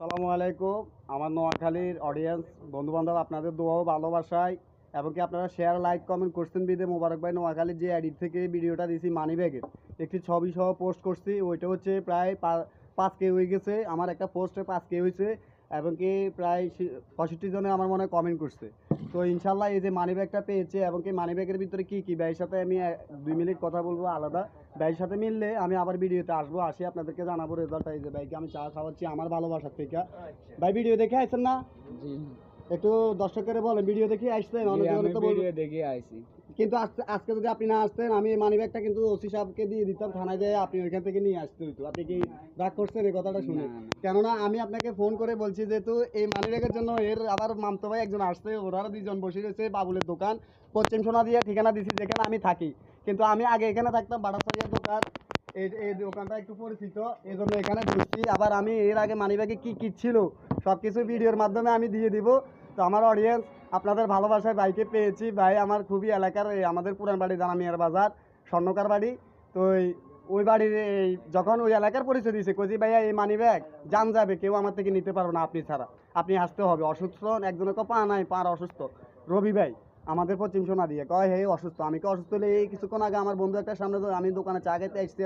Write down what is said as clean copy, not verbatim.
আসসালামু আলাইকুম। আমার নোয়াখালীর অডিয়েন্স বন্ধুবান্ধব আপনাদের দোয়া ও ভালোবাসায় এবং কি আপনারা শেয়ার লাইক কমেন্ট করছেন বিদে মোবারক ভাই নোয়াখালীর যে এডিট থেকে ভিডিওটা দিয়েছি মানি ব্যাগের একটি ছবি সহ পোস্ট করছি, ওইটা হচ্ছে প্রায় 5K হয়ে গেছে। আমার একটা পোস্টে 5K হয়েছে এবং কি প্রায় 65 জনে আমার মনে হয় কমেন্ট করছে। তো ইনশাল্লাহ এই যে মানি ব্যাগটা পেয়েছে এবং কি মানি ব্যাগের ভিতরে কী কী ভাইয়ের সাথে আমি 2 মিনিট কথা বলবো আলাদা। ভাইয়ের সাথে মিললে আমি আবার ভিডিওতে আসবো, আসি আপনাদেরকে জানাবো রেজাল্টটা। এই যে ভাইকে আমি চা খাওয়াচ্ছি আমার ভালোবাসার থেকে। ভাই ভিডিও দেখে আসছেন না? জি একটু দর্শকের বলেন ভিডিও দেখে আসছেন। জি, অনেকে আমি তো বলবে ভিডিও দেখে আইছি। কিন্তু আজকে যদি আপনি না আসতেন আমি মানি ব্যাগটা কিন্তু ওসি সাহেবকে দিয়ে দিতাম থানায় যেয়ে, আপনি ওইখান থেকে নিয়ে আসতে হইতো। আপনি কি রাগ করছেন এই কথাটা শুনে? না, না। কেননা আমি আপনাকে ফোন করে বলছি যেহেতু এই মানি ব্যাগের জন্য এর আবার মামতো ভাই একজন আসছে, ওরা 2জন বসে রয়েছে বাবুলের দোকান পশ্চিম সোনা দিয়ে ঠিকানা দিছি যেখানে আমি থাকি। কিন্তু আমি আগে এখানে থাকতাম বাটাসারিয়ার দোকান, এই দোকানটা একটু পরিচিত, এই জন্য এখানে বসছি। আবার আমি এর আগে মানি ব্যাগে কী কী ছিল সব কিছু ভিডিওর মাধ্যমে আমি দিয়ে দিব। তো আমার অডিয়েন্স আপনাদের ভালোবাসায় বাইকে পেয়েছি। ভাই আমার খুবই এলাকার, আমাদের পুরান বাড়ি জানা মিয়ার বাজার স্বর্ণকার বাড়ি। তো ওই বাড়ির যখন ওই এলাকার পরিচয় দিয়েছে কজি ভাইয়া এই মানি ব্যাগ জান যাবে, কেউ আমার থেকে নিতে পারবে না আপনি ছাড়া, আপনি আসতে হবে। অসুস্থ একজনের পা নাই, পা অসুস্থ রবি ভাই আমাদের পশ্চিম সোনা দিয়ে কয় হে অসুস্থ। আমি কি অসুস্থ হলে এই কিছুক্ষণ আগে আমার বন্ধু একটা সামনে আমি দোকানে চা খাইতে আসছি,